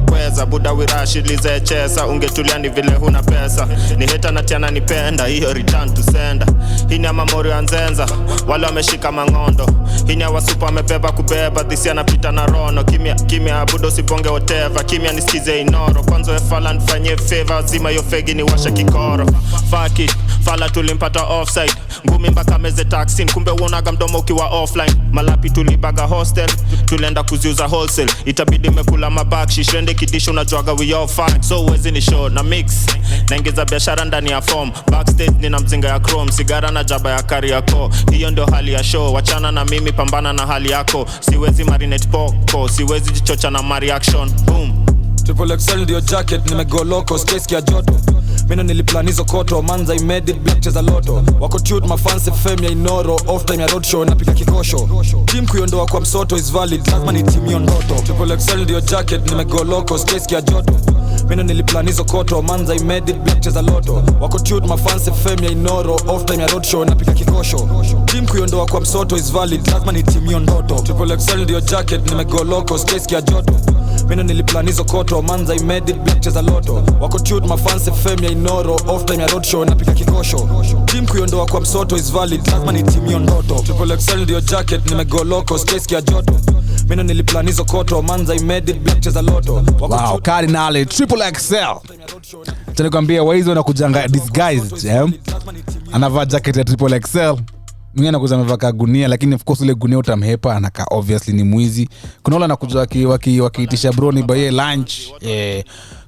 kweza buda wirashilize chesa ungetulia ni vile huna pesa ni heta na tiana nipenda hiyo return to sender hii ni amamori wa nzenza wale wameshika mangondo hii ni wasupa wamebeba kubeba dhisi anapita na rono kimya budo sibonge whatever kimya nisikize inoro kwanza wefala nifanye favor zima yo fegi ni washa kikoro fuck it fala tulimpata offside ngumi mpaka meze taxi kumbe uonaga mdomo ukiwa offline malapi tulibaga hostel tulenda kuziuza wholesale itabidi mekula mabakshi shende kidisho unajuaga we all fine so uwezi ni show na mix naingiza biashara ndani ya form backstage nina mzinga ya chrome sigara na jaba ya kari yako hiyo ndio hali ya show wachana na mimi pambana na hali yako siwezi marinate poko siwezi jichocha na my reaction boom Triple XL ndio jacket nimegoloko space ya joto Mina niliplanizo koto manza I made it black cheza loto wako tute mafansi fame ya inoro off time ya roadshow napika kikosho team kuiondoa kwa msoto is valid lazima ni team hiyo ndoto Triple XL ndio jacket nimegoloko space ya joto Mina niliplanizo koto manza I made it black cheza loto wako tute mafansi fame ya inoro off time ya roadshow napika kikosho team kuiondoa kwa msoto is valid lazima ni team hiyo ndoto Triple XL ndio jacket nimegoloko space ya joto Mina niliplanizo koto manza I made it black cheza loto wako tute mafansi fame ya inoro off time ya roadshow napika kikosho team kuiondoa kwa msoto is valid lazima ni team hiyo ndoto Triple XL ndio jacket nimegoloko space ya joto Mina niliplanizo koto manza I made it black cheza loto wow Cardinal Triple XL tunakwambia waizo na kujanga disguised anavaa jacket ya Triple XL mwingine anakuza amevaa gunia lakini of course ile gunia utamhepa anaka obviously ni mwizi kuna wale anakuja wakiitisha broni by lunch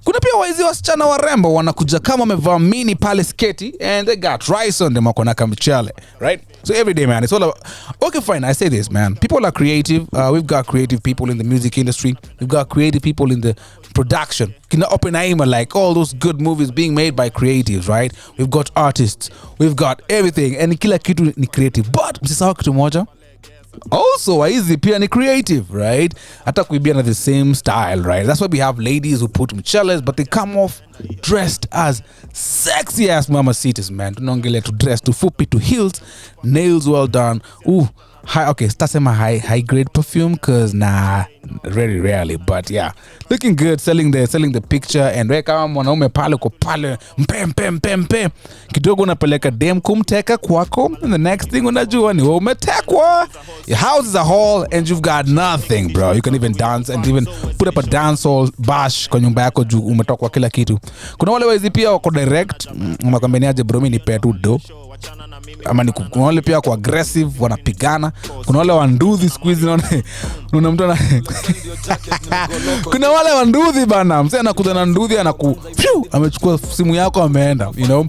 kuna pia waizi wasichana warembo wanakuja kama wamevaa mini pale sketi and they got rice on them akona kamchale right so every day man it's all about okay fine I say this man people are creative we've got creative people in the music industry we've got creative people in the production kina Oppenheimer like all those good movies being made by creatives right we've got artists we've got everything and kila kitu ni creative but msisahau kitu moja also waizi pia ni creative right hata kuibia na the same style right that's why we have ladies who put mcheles but they come off dressed as sexy ass mamacitas man tunaongelea to dress to fupi to heels nails well done okay stasema high grade perfume cause very rarely but yeah looking good selling the picture and wewe kama mwanaume pale uko pale mpe kidogo unapeleka dem kumteka kwako and the next thing unajua ni wewe umetekwa your house is a hall and you've got nothing bro you can even dance and even put up a dance hall bash kwa nyumba yako juu umetoka kwa kila kitu kuna wale wezi pia wako direct unakwambeniaje bro mimi nipe tu do ama ni kuna wale pia kwa aggressive wanapigana kuna wale wanduthi squeeze unaona mtu kuna wale wanduthi bana mzee anakuja na nduthi amechukua simu yako ameenda you know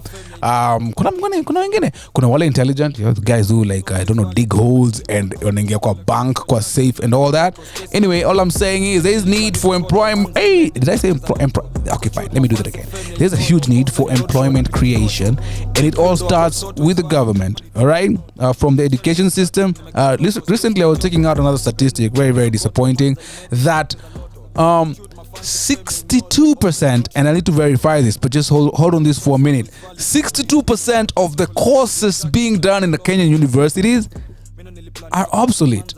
kuna wengine kuna wale intelligent you know, guys who like I don't know dig holes and wanaingia kwa bank kwa safe and all that anyway all I'm saying is there is need for employment did I say okay fine let me do that again there's a huge need for employment creation and it all starts with the government all right from the education system recently I was taking out another statistic very very disappointing that 62% and I need to verify this but just hold on this for a minute 62% of the courses being done in the Kenyan universities are obsolete.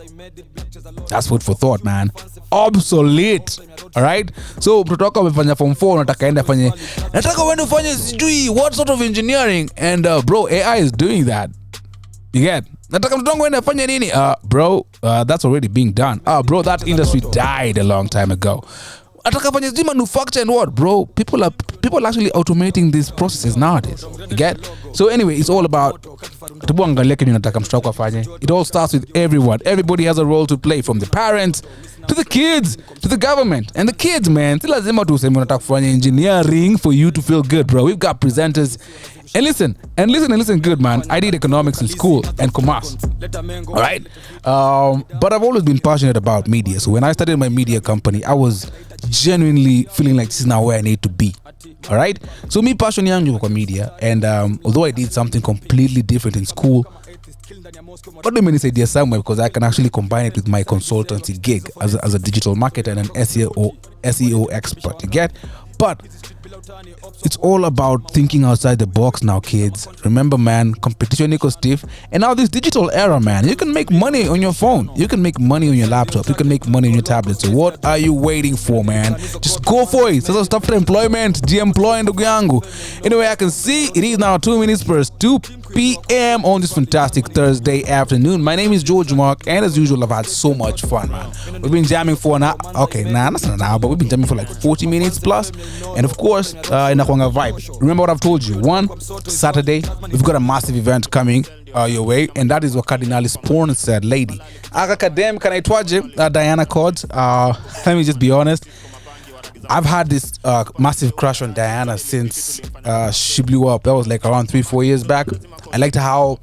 That's food for thought man. Obsolete. Alright so mtoto wako amefanya form 4 unataka enda afanye nataka uende ufanye sijui what sort of engineering and bro AI is doing that you get nataka mtoto wangu ende afanye nini bro that's already being done bro that industry died a long time ago atakafanya zima manufacture and what bro people are actually automating these processes nowadays you get so anyway it's all about tubuangalia kenye nataka mtoto wako afanye it all starts with everybody has a role to play from the parents to the kids to the government and the kids man si lazima tuseme unataka kufanya engineering for you to feel good bro we've got presenters and listen good man I did economics in school and commerce all right but I've always been passionate about media so when I started my media company I was genuinely feeling like this is now where I need to be all right so me passion yangu kwa media and although I did something completely different in school but let me say there somewhere because I can actually combine it with my consultancy gig as a digital marketer and an SEO expert you get but It's all about thinking outside the box now, kids. Remember, man, competition equals stiff. And now this digital era, man, you can make money on your phone. You can make money on your laptop. You can make money on your tablet. So what are you waiting for, man? Just go for it. So stop for employment. De-employ ndugu yangu. Anyway, I can see it is now 2 minutes past 2 p.m. on this fantastic Thursday afternoon. My name is George Mark, and as usual, I've had so much fun, man. We've been jamming for an hour. Okay, that's not an hour, but we've been jamming for like 40 minutes plus. And of course, in a vibe. Remember what I've told you. One, Saturday, we've got a massive event coming your way, and that is what Cardinal Porn said, lady. Akakadem, can I twaje? Diana Cord. Let me just be honest. I've had this massive crush on Diana since she blew up. That was like around 3-4 years back. I liked how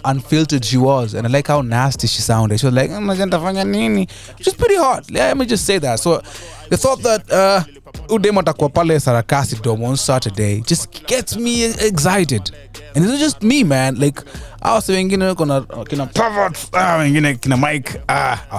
unfiltered she was, and I like how nasty she sounded. She was like, which is pretty hot. Let me just say that. So the thought that Udemo atakuwa pale Sarakasi Dome on Saturday just gets me excited. And it's not just me, man. Like, I was saying, kina perverts, kina Mike,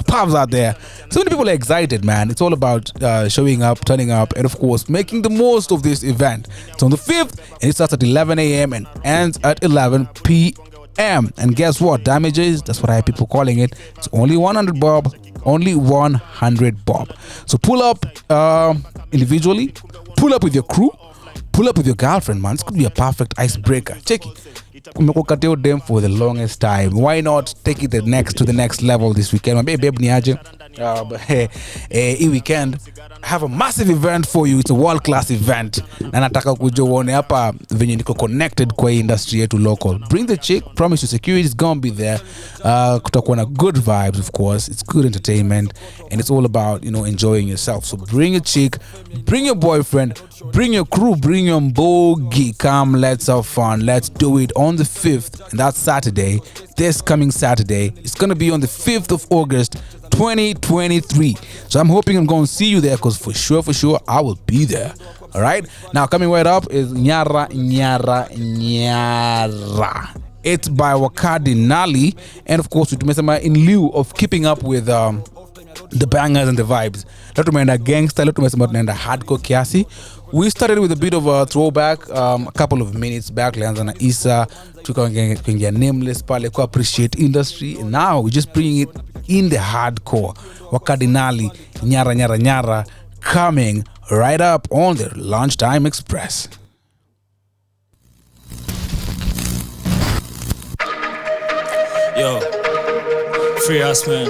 pubs out there. So many people are excited, man. It's all about showing up, turning up, and of course, making the most of this event. It's on the 5th, and it starts at 11 a.m. and ends at 11 p.m. And guess what? Damages, that's what I have people calling it. It's only 100 bob. Only 100 bob. So pull up individually, pull up with your crew, pull up with your girlfriend, man. This could be a perfect icebreaker. Check it. Umekukateo them for the longest time. Why not take it to the next level this weekend? Babe niaje. But hey, weekend have a massive event for you. It's a world-class event. Na nataka kuja uone hapa venye niko connected kwa industry yetu local. Bring the chick, promise you security is gonna be there. Kutakuwa na good vibes, of course. It's good entertainment, and it's all about, enjoying yourself. So bring a chick, bring your boyfriend, bring your crew, bring your mbogi. Come, let's have fun. Let's do it on the 5th, and that's Saturday. This coming Saturday. It's gonna be on the 5th of August 2023. So I'm hoping I'm going to see you there, because for sure I will be there. All right, now coming right up is Nyara. It's by Wakadi Nali, and of course in lieu of keeping up with the bangers and the vibes. Leo tumeenda gangster, leo tumesema tunaenda hardcore kiasi. We started with a bit of a throwback a couple of minutes back. Lianza na Isa, tukaingia Nameless pale ku appreciate industry, and now we're just bringing it in the hardcore. Wakadinali, Nyara, coming right up on the Lunchtime Express. Yo, free us man.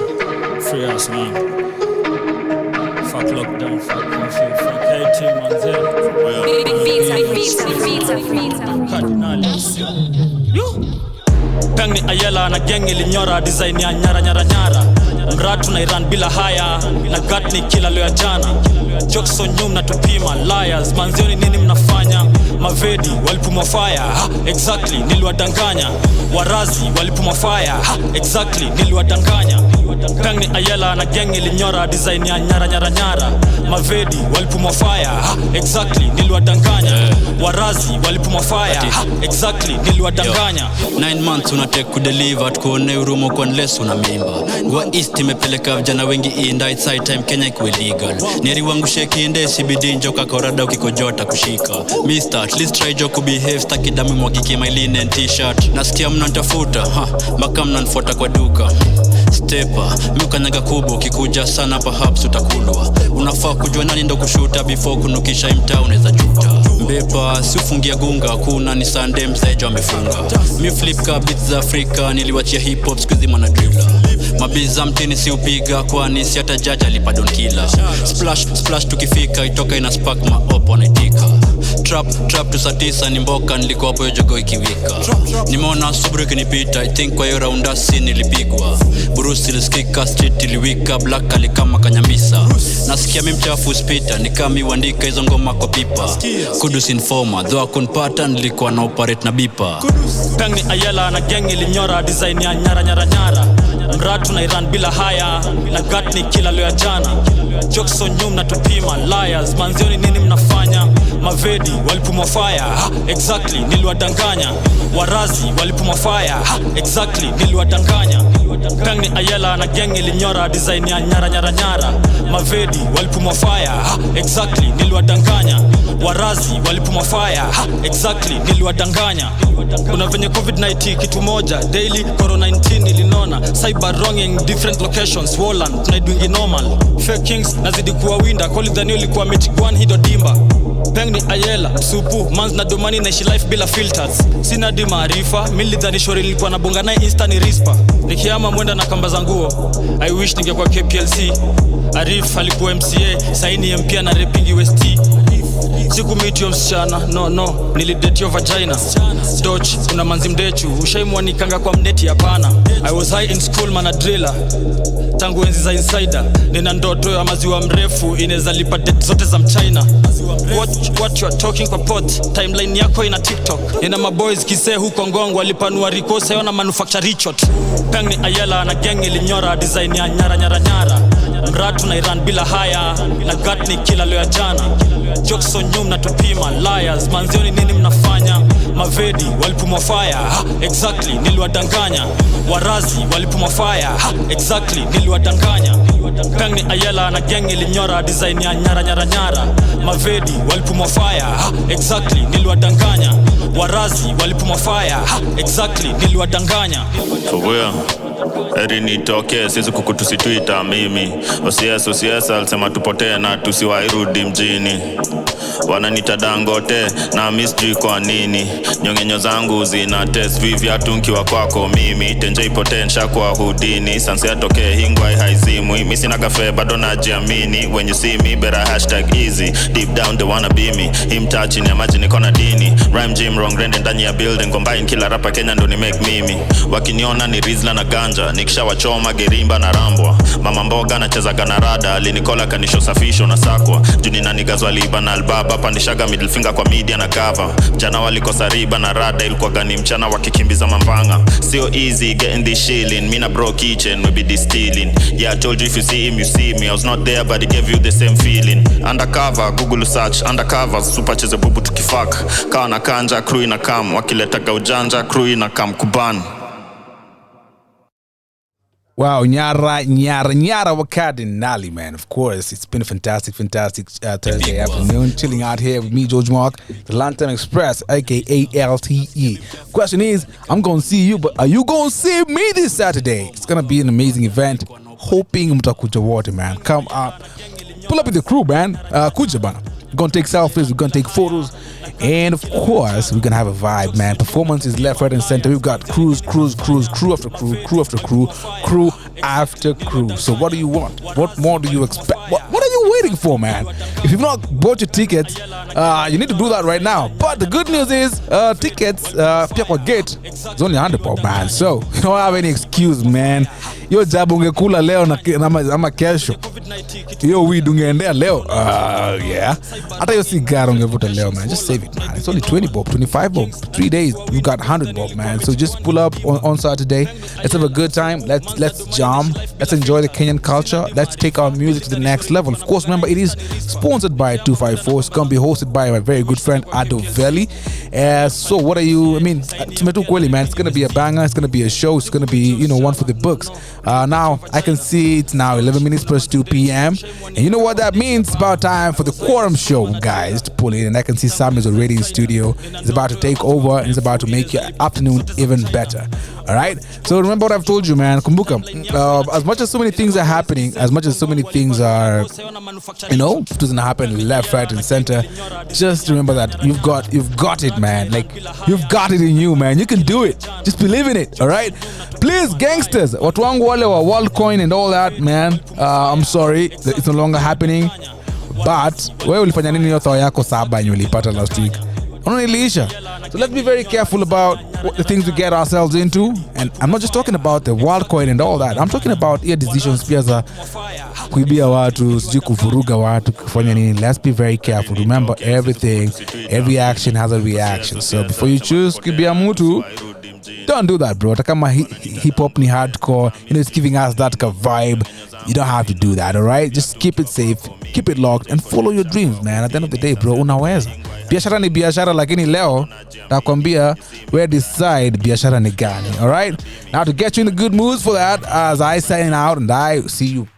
Fuck lockdown, fuck curfew, fuck hating, man. Pengni Ayala na gang ilinyora design ya nyara. Mratu na Iran bila haya, na gatni kila leo ya jana. Jokes on nyum na tupima, liars, manzioni nini mnafanya? Mavedi walipuma fire, exactly niliwadanganya. Warazi walipuma fire, exactly niliwadanganya. Pengni Ayala na gang ilinyora design ya nyara. Mavedi walipuma fire, exactly niliwadanganya. Warazi walipuma fire, exactly niliwadanganya. 9 months unatake kudeliver, tukuone urumo kwa unless una mimba. Gwa East imepeleka vijana wengi inda, it's high time Kenya ikuwe legal. Nieri wangu sheki inde CBD njoka korada ukikojota kushika. Mister, at least try jo kubehave, staki damu mwagike my linen t-shirt. Nasikia mnanitafuta, mpaka mnanifuata kwa duka. Stepa, miukanyaga kubwa, ukikuja sana perhaps utakulwa. Unafaa kujua nani ndo kushuta before kunukisha imta unaweza juta. Mbepa, si ufungia gunga, kuna ni Sunday msejo amefunga. Mi flip ka beats za Afrika, niliwachia hip hop skuizi mana dribla. Mabiza mtini si upiga, kwani si hata judge alipa don killer. Splash tukifika, itoka ina spark ma-op wanaitika. Trap tu saa 9 ni mboka, niliko hapo yo jogo ikiwika. Nimeona Subaru ikinipita, I think kwa hiyo raundasi nilipigwa. Bruce ilisikika, street iliwika, black alikama kanyamisa. Nasikia mi mchafu spita, nikami wandika hizo ngoma kwa pipa. Kudus informer, though akunpata nilikuwa na operate na bipa. Pengni Ayala na gang ilinyora design ya nyara. Mratu na Iran bila haya, na gatni kila leo ya jana. Jokes on nyum na tupima, liars, manzioni nini mnafanya? mavedi walipumwa fire exactly niliwadanganya warazi walipumwa fire exactly niliwadanganya Pengni Ayela na gang ilinyora design ya nyara nyara nyara mavedi walipumwa fire exactly niliwadanganya warazi walipumwa fire exactly niliwadanganya kuna venye covid-19 kitu moja daily corona-19 ilinona cyber wronging different locations Woland tunaidwingi normal fake kings nazidi kuwa winda koli dhani ulikuwa mechigwan hido dimba Pengni Ayela supu manz na domani naishi life bila filters sina di maarifa mili dhani shori nilikuwa na bonga nae insta ni rispa nikiama mwenda na kamba za nguo I wish ningekuwa KPLC Arif alikuwa MCA saini MP na repingi West siku meet yo msichana no nilidate yo vagina Dodge una manzi mdechu ushaimwa nikanga kwa mneti hapana I was high in school man a driller tangu enzi za insider nina ndoto ya maziwa mrefu inaweza lipa date zote za mchina what you are talking kwa pot timeline yako ina TikTok nina maboys kise huko Ngong walipanua rikosa yona manufacture Richard Pengni Ayela na gang ilinyora design ya nyara nyara nyara mratu na Iran bila haya na gatni kila leo jana jokes on nyum na tupima liars manzioni nini mnafanya mavedi walipumwa fire exactly niliwadanganya warazi walipumwa fire exactly niliwadanganya Pengni Ayela na gang ilinyora design ya nyara nyara nyara mavedi walipumwa fire exactly niliwadanganya warazi walipumwa fire exactly niliwadanganya Fubuya Eri nitoke, sisi kukutusituita mimi OCS alisema tupotee na tusiwairudi mjini Wananita Dangote na mystery kwa nini Nyongenyo zangu zina test vivyatu nkiwa kwako mimi Tenje potential kwa hudini Sansi atoke hingwai haizimwi Misi na kafe bado na jiamini When you see me better #easy Deep down they wanna be me Him touching imagine ikona dini Rhyme gym wrong rende ndani ya building Combine kila rapa Kenya ndo ni make mimi Wakiniona ni Rizla na ganja Nikisha wachoma gerimba na rambwa Mama mboga na cheza ganarada Alinikola kanisho safisho na sakwa Juni na nigazwa liba na albaba Pandishaga middle finger kwa media na cover Jana walikosa riba na rada Ilikuwa gani mchana wakikimbiza mambanga Sio easy getting this shilling Mina bro kitchen we be distilling Yeah I told you if you see him you see me I was not there but he gave you the same feeling Undercover Google search Undercover super cheze bubu tukifak Kawa na kanja crew ina kam Wakileta ujanja crew ina kam kuban Wow, Nyara Wakadinali, man. Of course, it's been a fantastic Thursday afternoon. Chilling out here with me, George Mark, the Lunchtime Express, aka LTE. Question is, I'm going to see you, but are you going to see me this Saturday? It's going to be an amazing event. Hoping mtakuja wote, man. Come up. Pull up with the crew, man. Kuja bana. We're going to take selfies, we're going to take photos, and of course, we're going to have a vibe, man. Performances left, right, and center. We've got crew after crew after crew. So what do you want? What more do you expect? What are you waiting for, man? If you've not bought your tickets, you need to do that right now. But the good news is, tickets, pia kwa gate, it's only 100 pop, man. So, you don't have any excuse, man. Yo jabu ungekula leo ama kesho. Yo weed ungeendea leo. Yeah. Hata yo cigar ungevuta leo, man. Just save it, man. It's only 20 bob, 25 bob. 3 days, you got 100 bob, man. So just pull up on Saturday. Let's have a good time. Let's jam. Let's enjoy the Kenyan culture. Let's take our music to the next level. Of course, remember, it is sponsored by 254. It's going to be hosted by my very good friend, Ado Veli. So what are you, I mean, tumetu kweli, man. It's going to be a banger. It's going to be a show. It's going to be, one for the books. Now, I can see it's now 11 minutes past 2 p.m. And you know what that means? It's about time for the Quorum Show, guys, to pull in. And I can see Sam is already in studio. He's about to take over. And he's about to make your afternoon even better. All right? So remember what I've told you, man. Kumbuka, as much as so many things are happening, as much as so many things are, it doesn't happen left, right, and center, just remember that you've got it, man. Like, you've got it in you, man. You can do it. Just believe in it, all right? Please, gangsters, watu wangu wale wa Worldcoin and all that, man, I'm sorry that it's no longer happening, but wewe ulifanya nini hiyo thao yako saba yenye ulipata last week? Unaonilisha. So let's be very careful about the things we get ourselves into, and I'm not just talking about the Worldcoin and all that. I'm talking about your decisions pia za kuibia watu, sijui kuvuruga watu, kufanya nini. Let's be very careful. Remember, every action has a reaction. So before you choose kuibia mtu, don't do that, bro. Kama hip hop ni hardcore, it's giving us that vibe. You don't have to do that, all right? Just keep it safe, keep it locked, and follow your dreams, man. At the end of the day, bro, unaweza. Biashara ni biashara, lakini leo nakwambia we decide biashara ni gani. Alright? Now to get you in the good mood for that, as I sign out and I see you,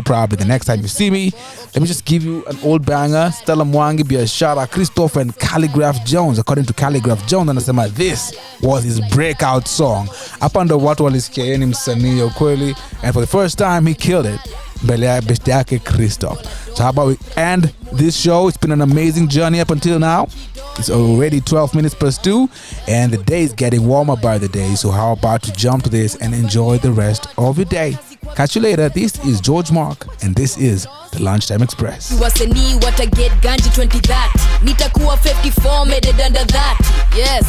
probably the next time you see me, let me just give you an old banger. Stella Mwangi, Biashara, Christopher and Calligraph Jones. According to Calligraph Jones, anasema this was his breakout song. Hapa ndo watu walisikia yeye ni msanii ukweli, and for the first time he killed it. Mbele ya besti yake Christoph. So how about we end this show? It's been an amazing journey up until now. It's already 12 minutes past 2 and the day is getting warmer by the day. So how about to jump to this and enjoy the rest of your day? Catch you later. This is George Mark and this is the Lunchtime Express. Wasanii wataget ganji 20 that nitakuwa 54 made it under that. Yes,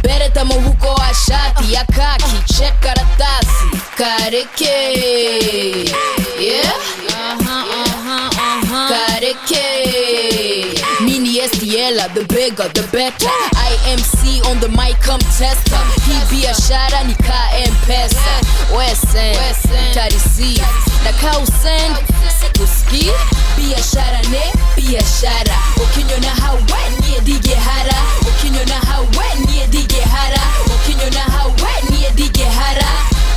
bere tamo huko ashati ya kaki check karatasi kareke. Yeah, kareke. Mini STL, the bigger the better. IMC on the mic come tester. He biashara ni ka M-Pesa. Wesen tarisi na ka usend sikuski. Biashara ne biashara. Okinyo na hawe ni dige hara. Okinyo na hawe ni dige hara. Okinyo na hawe ni dige hara.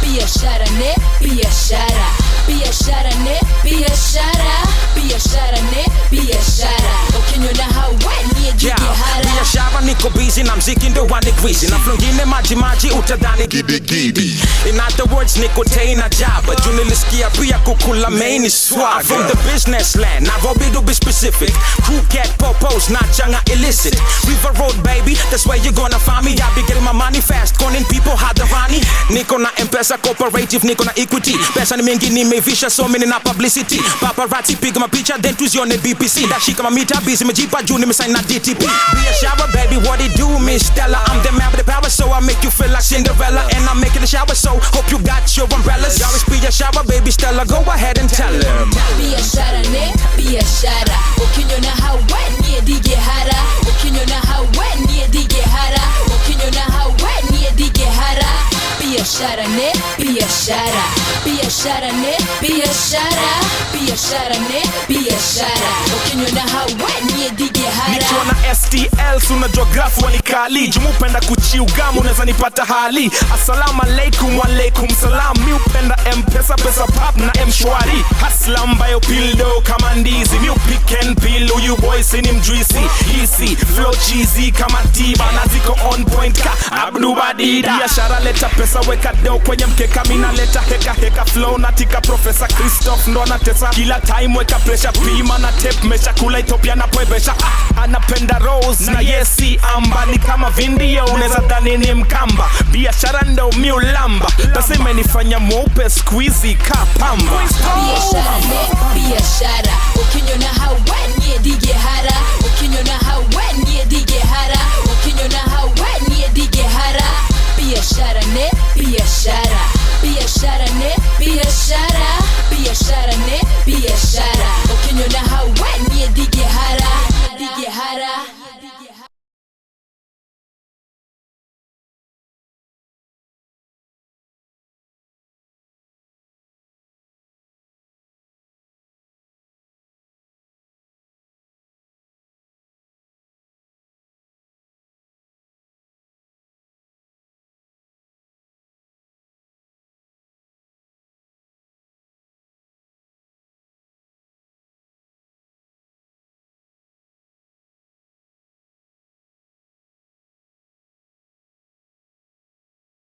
Biashara ne biashara. Biashara ne biashara. Biashara ne biashara. Okinyo na hawe ni dige hara. Biashara niko busy na mziki ndo wanigwizi. Na flongine maji utadhani gidi. In other words niko tena jaba. Junilisikia pia kukula main swag. From the business land, Nairobi to be specific. Crew cat popos, not changa illicit. River Road baby, that's where you gonna find me. I be getting my money fast, calling people hadharani. Niko na M-Pesa cooperative, niko na equity. Pesa ni mingi nimevisha so many na publicity. Paparazzi piga mapicha then tuzione BPC. Dashika mamita busy mejipa juu nimesign na DTP. Biashara baby, what it do Miss Stella? I'm the man with the power so I make you feel like Cinderella. And I'm making the shower so hope you got your umbrellas. Y'all be a shower baby Stella, go ahead and tell him. Biashara ne biashara. Okinyo na hawe ni dige hara. Okinyo na hawe ni dige hara. Okinyo na hawe ni dige hara. Biashara ne biashara. Biashara ne biashara. Biashara ne biashara. Okinyo na hawe ni dige hara. Nikiwa na STL suna geography wanikali. Jumupenda kuchiugamu unaweza nipata hali. Assalamu alaikum walaikum salam. Mi upenda M-Pesa pesa pap na M-Shwari. Hasla ambayo pildo kama ndizi. Mi pick and peel uyu boy sini mjuisi. Easy flow cheesy kama tiba. Na ziko on point ka Abdu Badida. Biashara leta pesa weka deo kwenye mkeka. Mina leta heka flow natika Professor Christoph ndo anatesa. Kila time weka pressure pima na tape mesha kula Ethiopia na poebesha. Anapenda rose na yesi amba. Ni kama vindio uneza dhani ni mkamba. Biashara ndo miulamba. Pesa imenifanya mweupe squeezy ka pamba. Biashara ne biashara. Okinyo na hawe ni dige hara. Okinyo na